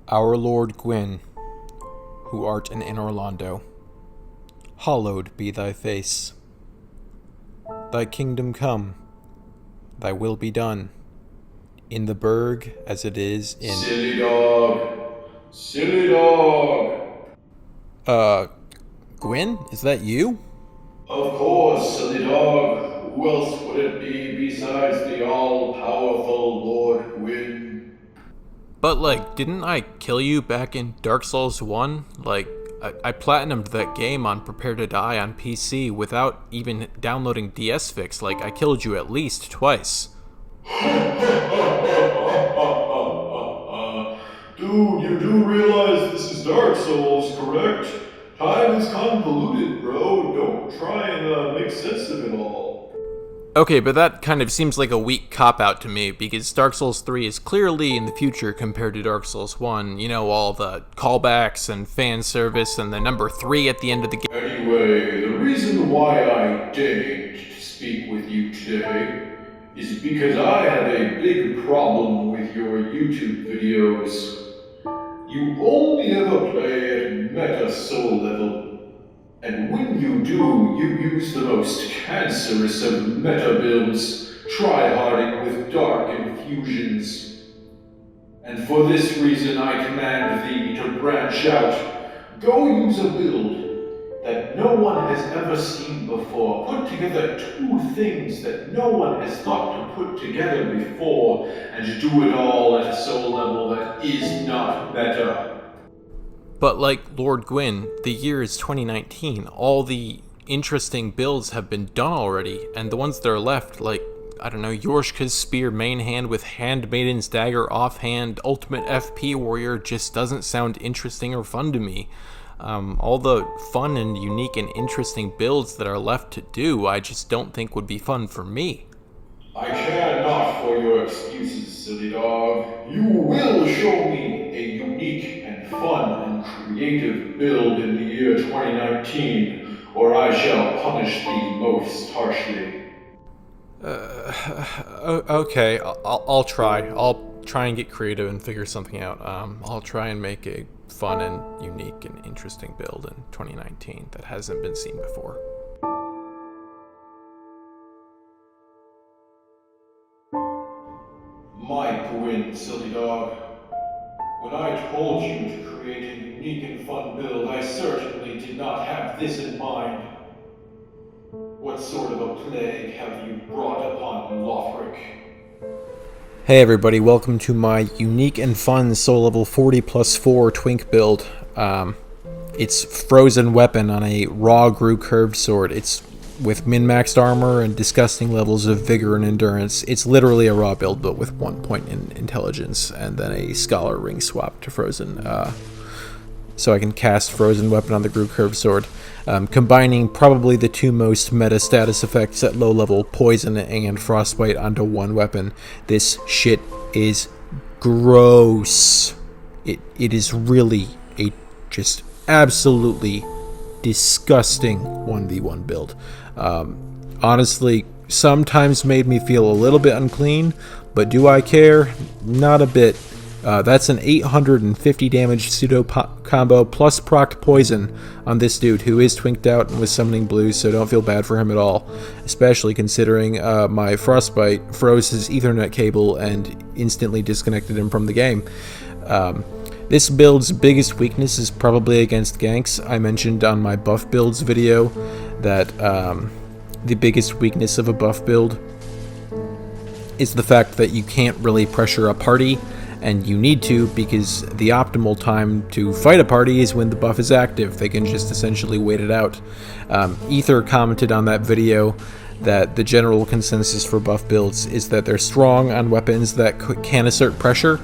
Our Lord Gwyn, who art in Orlando, hallowed be thy face. Thy kingdom come, thy will be done, in the burg as it is in... Silly dog! Silly dog! Gwyn? Is that you? Of course, silly dog. Who else would it be besides the all-powerful Lord Gwyn? But, didn't I kill you back in Dark Souls 1? I platinumed that game on Prepare to Die on PC without even downloading DS Fix. I killed you at least twice. Dude, you do realize this is Dark Souls, correct? Time is convoluted, bro. Don't try and make sense of it all. Okay, but that kind of seems like a weak cop-out to me, because Dark Souls 3 is clearly in the future compared to Dark Souls 1. You know, all the callbacks and fan service and the number 3 at the end of the game. Anyway, the reason why I deigned to speak with you today is because I have a big problem with your YouTube videos. You only ever play at meta soul level. And when you do, you use the most cancerous of meta builds, tryharding with dark infusions. And for this reason I command thee to branch out. Go use a build that no one has ever seen before. Put together two things that no one has thought to put together before, and do it all at a soul level that is not meta. But like Lord Gwyn, the year is 2019. All the interesting builds have been done already, and the ones that are left, Yorshka's Spear main hand with Handmaiden's Dagger offhand, Ultimate FP Warrior just doesn't sound interesting or fun to me. All the fun and unique and interesting builds that are left to do, I just don't think would be fun for me. I care not for your excuses, silly dog. You will show me a unique and fun and creative build in the year 2019, or I shall punish thee most harshly. Okay, I'll try. I'll try and get creative and figure something out. I'll try and make a fun and unique and interesting build in 2019 that hasn't been seen before. My Gwyn, silly dog. When I told you to create a unique and fun build, I certainly did not have this in mind. What sort of a plague have you brought upon Lothric? Hey everybody, welcome to my unique and fun soul level 40+4 twink build. It's Frozen Weapon on a raw grew curved sword. It's with min-maxed armor and disgusting levels of vigor and endurance. It's literally a raw build, but with 1 point in intelligence, and then a Scholar Ring swap to Frozen, so I can cast Frozen Weapon on the grew curved sword, combining probably the two most meta status effects at low level, Poison and Frostbite, onto one weapon. This shit is gross. It is really a just absolutely disgusting 1v1 build. Honestly, sometimes made me feel a little bit unclean, but do I care? Not a bit. That's an 850 damage pseudo combo plus proc poison on this dude, who is twinked out and was summoning blue, so don't feel bad for him at all, especially considering my Frostbite froze his Ethernet cable and instantly disconnected him from the game. This build's biggest weakness is probably against ganks. I mentioned on my buff builds video that the biggest weakness of a buff build is the fact that you can't really pressure a party, and you need to, because the optimal time to fight a party is when the buff is active. They can just essentially wait it out. Ether commented on that video that the general consensus for buff builds is that they're strong on weapons that can assert pressure.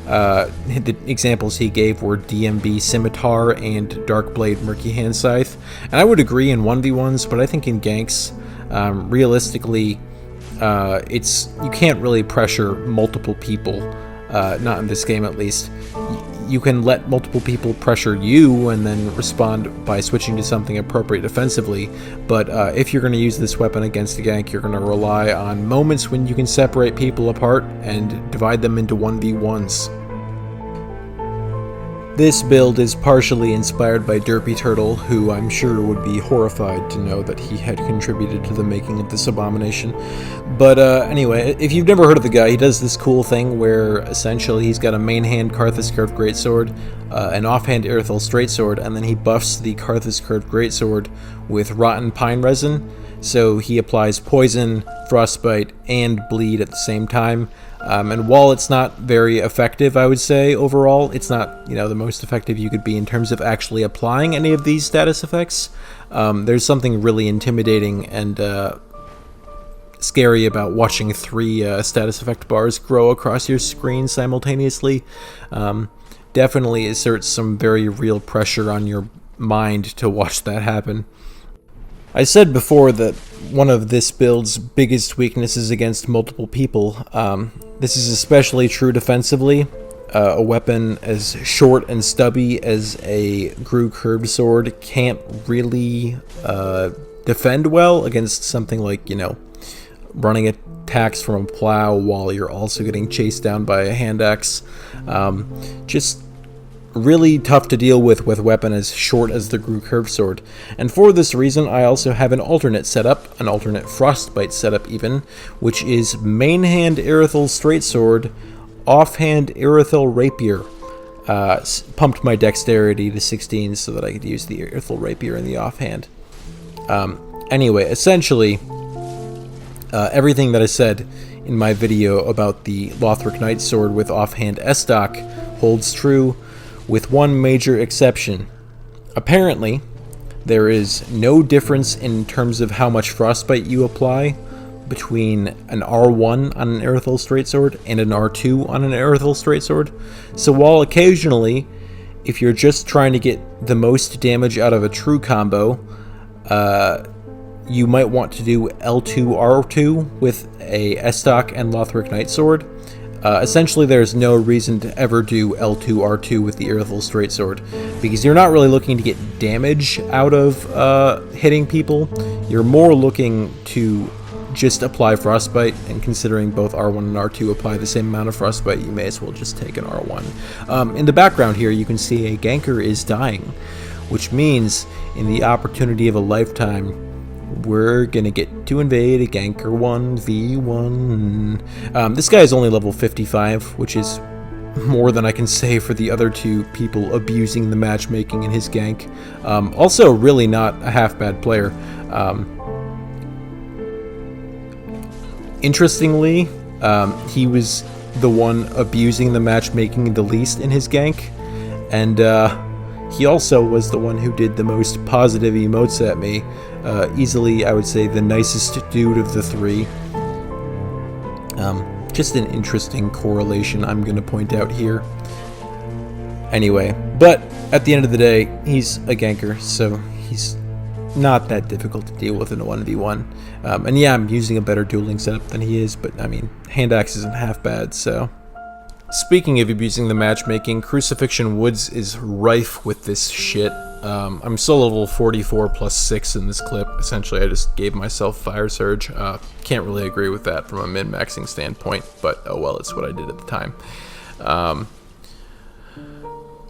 The examples he gave were DMB Scimitar and Darkblade Murky Hand Scythe, and I would agree in 1v1s, but I think in ganks, realistically, you can't really pressure multiple people, not in this game at least. You can let multiple people pressure you and then respond by switching to something appropriate defensively, but if you're going to use this weapon against a gank, you're going to rely on moments when you can separate people apart and divide them into 1v1s. This build is partially inspired by Derpy Turtle, who I'm sure would be horrified to know that he had contributed to the making of this abomination. But anyway, if you've never heard of the guy, he does this cool thing where essentially he's got a main hand Karthus curved greatsword, an offhand Irithyll straightsword, and then he buffs the Karthus curved greatsword with rotten pine resin. So he applies poison, frostbite, and bleed at the same time. And while it's not very effective, I would say, overall, it's not, the most effective you could be in terms of actually applying any of these status effects. There's something really intimidating and scary about watching 3 status effect bars grow across your screen simultaneously. Definitely exerts some very real pressure on your mind to watch that happen. I said before that one of this build's biggest weaknesses against multiple people. This is especially true defensively. A weapon as short and stubby as a Gru curved sword can't really defend well against something like, running attacks from a plow while you're also getting chased down by a hand axe. Just really tough to deal with a weapon as short as the Gru curved sword. And for this reason, I also have an alternate setup, an alternate frostbite setup even, which is main hand Irithyll straightsword, offhand Irithyll rapier. Pumped my dexterity to 16 so that I could use the Irithyll rapier in the offhand. Anyway, essentially, everything that I said in my video about the Lothric Knight sword with offhand S-stock holds true, with one major exception. Apparently, there is no difference in terms of how much frostbite you apply between an R1 on an Irithyll straightsword and an R2 on an Irithyll straightsword. So while occasionally, if you're just trying to get the most damage out of a true combo, you might want to do L2 R2 with a S-stock and Lothric Knight sword. Essentially, there's no reason to ever do L2 R2 with the Irithyll straightsword, because you're not really looking to get damage out of hitting people. You're more looking to just apply frostbite, and considering both R1 and R2 apply the same amount of frostbite, you may as well just take an R1. In the background here, you can see a ganker is dying, which means in the opportunity of a lifetime, we're gonna get to invade a ganker 1v1. This guy is only level 55, which is more than I can say for the other 2 people abusing the matchmaking in his gank. Also, really not a half-bad player. Interestingly, he was the one abusing the matchmaking the least in his gank, and he also was the one who did the most positive emotes at me. Easily, I would say, the nicest dude of the 3. Just an interesting correlation I'm going to point out here. Anyway, but at the end of the day, he's a ganker, so he's not that difficult to deal with in a 1v1. And yeah, I'm using a better dueling setup than he is, but I mean, hand axe isn't half bad, so. Speaking of abusing the matchmaking, Crucifixion Woods is rife with this shit. I'm still level 44 plus 6 in this clip. Essentially, I just gave myself Fire Surge. Can't really agree with that from a min-maxing standpoint, but oh well, it's what I did at the time.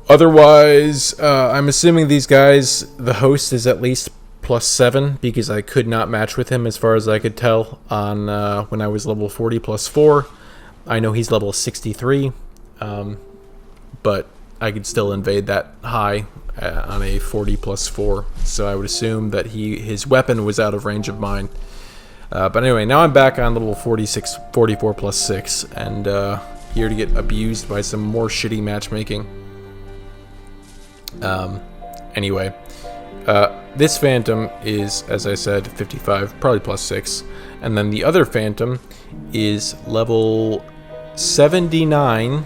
Otherwise, I'm assuming these guys, the host is at least plus 7, because I could not match with him as far as I could tell on when I was level 40 plus 4. I know he's level 63, but I could still invade that high on a 40 plus 4, so I would assume that his weapon was out of range of mine. But anyway, now I'm back on level 44 plus 6, and here to get abused by some more shitty matchmaking. Anyway, this Phantom is, as I said, 55, probably plus 6, and then the other Phantom is level 79,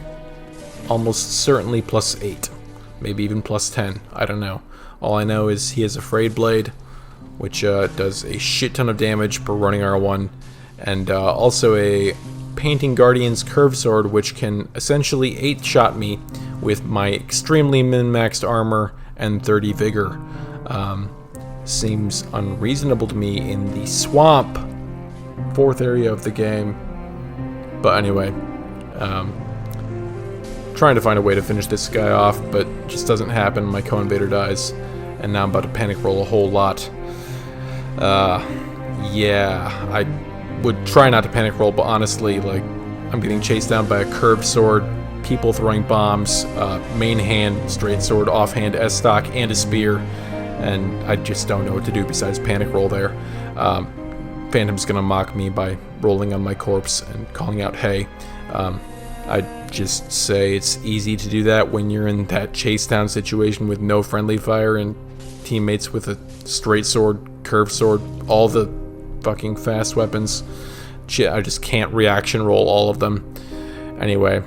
almost certainly plus 8, maybe even plus 10, I don't know. All I know is he has a Frayed Blade, which does a shit ton of damage per running R1, and also a Painting Guardian's Curved Sword, which can essentially 8-shot me with my extremely min-maxed armor and 30 vigor. Seems unreasonable to me in the swamp, 4th area of the game. But anyway, trying to find a way to finish this guy off, but it just doesn't happen. My co-invader dies, and now I'm about to panic roll a whole lot. Yeah, I would try not to panic roll, but honestly, like, I'm getting chased down by a curved sword, people throwing bombs, main hand, straight sword, offhand, S-stock, and a spear, and I just don't know what to do besides panic roll there. Phantom's gonna mock me by rolling on my corpse and calling out, hey. I'd just say it's easy to do that when you're in that chase down situation with no friendly fire and teammates with a straight sword, curved sword, all the fucking fast weapons. I just can't reaction roll all of them. Anyway.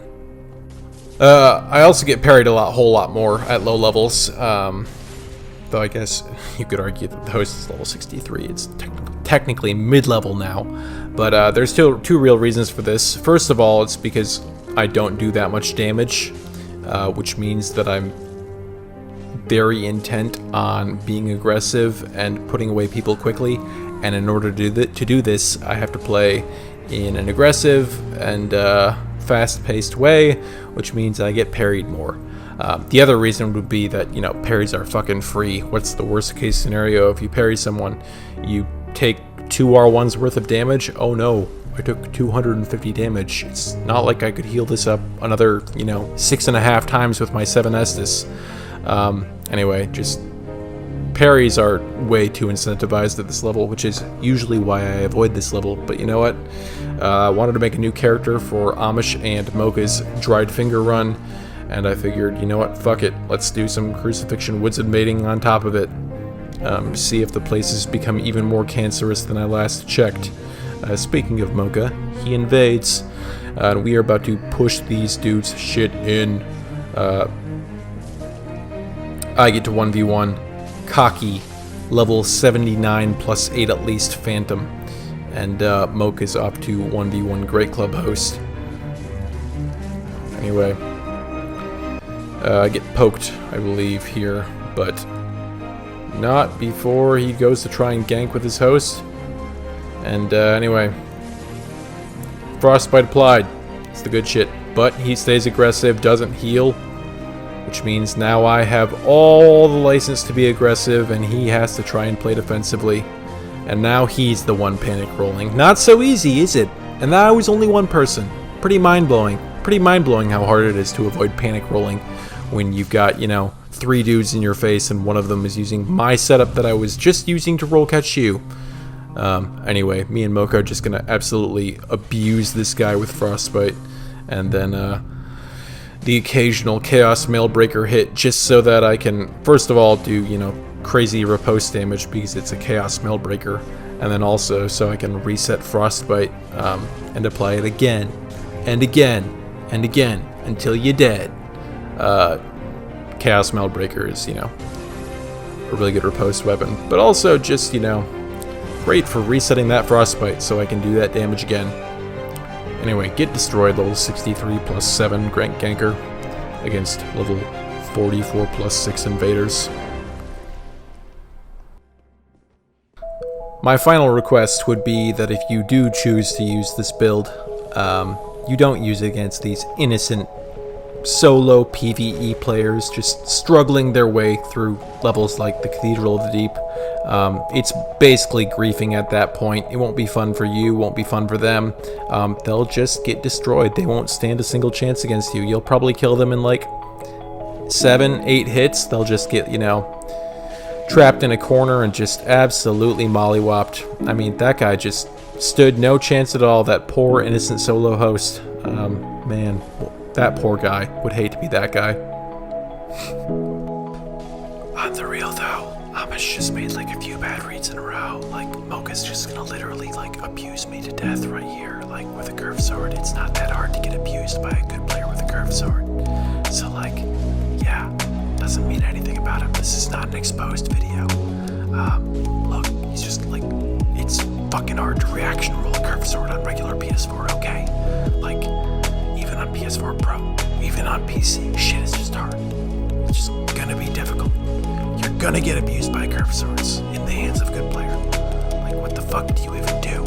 I also get parried a whole lot more at low levels. Though I guess you could argue that the host is level 63. It's technically mid-level now. But there's two real reasons for this. First of all, it's because I don't do that much damage, which means that I'm very intent on being aggressive and putting away people quickly. And in order to do this, I have to play in an aggressive and fast-paced way, which means I get parried more. The other reason would be that, you know, parries are fucking free. What's the worst case scenario? If you parry someone, you take 2 R1's worth of damage. Oh no, I took 250 damage. It's not like I could heal this up another, 6.5 times with my 7 Estus. Anyway, just parries are way too incentivized at this level, which is usually why I avoid this level. But you know what? I wanted to make a new character for Amish and Mocha's Dried Finger run, and I figured, you know what? Fuck it. Let's do some Crucifixion Woods invading on top of it. See if the place has become even more cancerous than I last checked. Speaking of Mocha, he invades, and we are about to push these dudes shit in. I get to 1v1, cocky, level 79 plus 8 at least Phantom, and Mocha's up to 1v1 Great Club host. Anyway, I get poked, I believe, here, but not before he goes to try and gank with his host. And anyway, Frostbite applied. It's the good shit. But he stays aggressive, doesn't heal, which means now I have all the license to be aggressive, and he has to try and play defensively. And now he's the one panic rolling. Not so easy, is it? And that was only one person. Pretty mind-blowing. Pretty mind-blowing how hard it is to avoid panic rolling when you've got, 3 dudes in your face, and one of them is using my setup that I was just using to roll catch you. Anyway, me and Mocha are just gonna absolutely abuse this guy with Frostbite, and then the occasional Chaos Mailbreaker hit, just so that I can, first of all, do, crazy riposte damage because it's a Chaos Mailbreaker, and then also so I can reset Frostbite and apply it again, and again, and again, until you're dead. Chaos Mailbreaker is, a really good riposte weapon, but also just, great for resetting that Frostbite so I can do that damage again. Anyway, get destroyed, level 63 plus 7 Ganker against level 44 plus 6 invaders. My final request would be that if you do choose to use this build, you don't use it against these innocent solo PvE players just struggling their way through levels like the Cathedral of the Deep. It's basically griefing at that point. It won't be fun for you, won't be fun for them. They'll just get destroyed. They won't stand a single chance against you. You'll probably kill them in like 7-8 hits. They'll just get, trapped in a corner and just absolutely mollywopped. I mean, that guy just stood no chance at all, that poor innocent solo host. Man, that poor guy. Would hate to be that guy. On the real though, Amish just made like a few bad reads in a row. Like, Mocha's just gonna literally like abuse me to death right here, like with a curved sword. It's not that hard to get abused by a good player with a curved sword. So like, yeah, doesn't mean anything about him. This is not an exposed video. Look, he's just like, it's fucking hard to reaction roll a curved sword on regular PS4, okay? Like, even on PS4 Pro, even on PC, shit is just hard. It's just gonna be difficult. You're gonna get abused by curved swords in the hands of a good player. Like, what the fuck do you even do?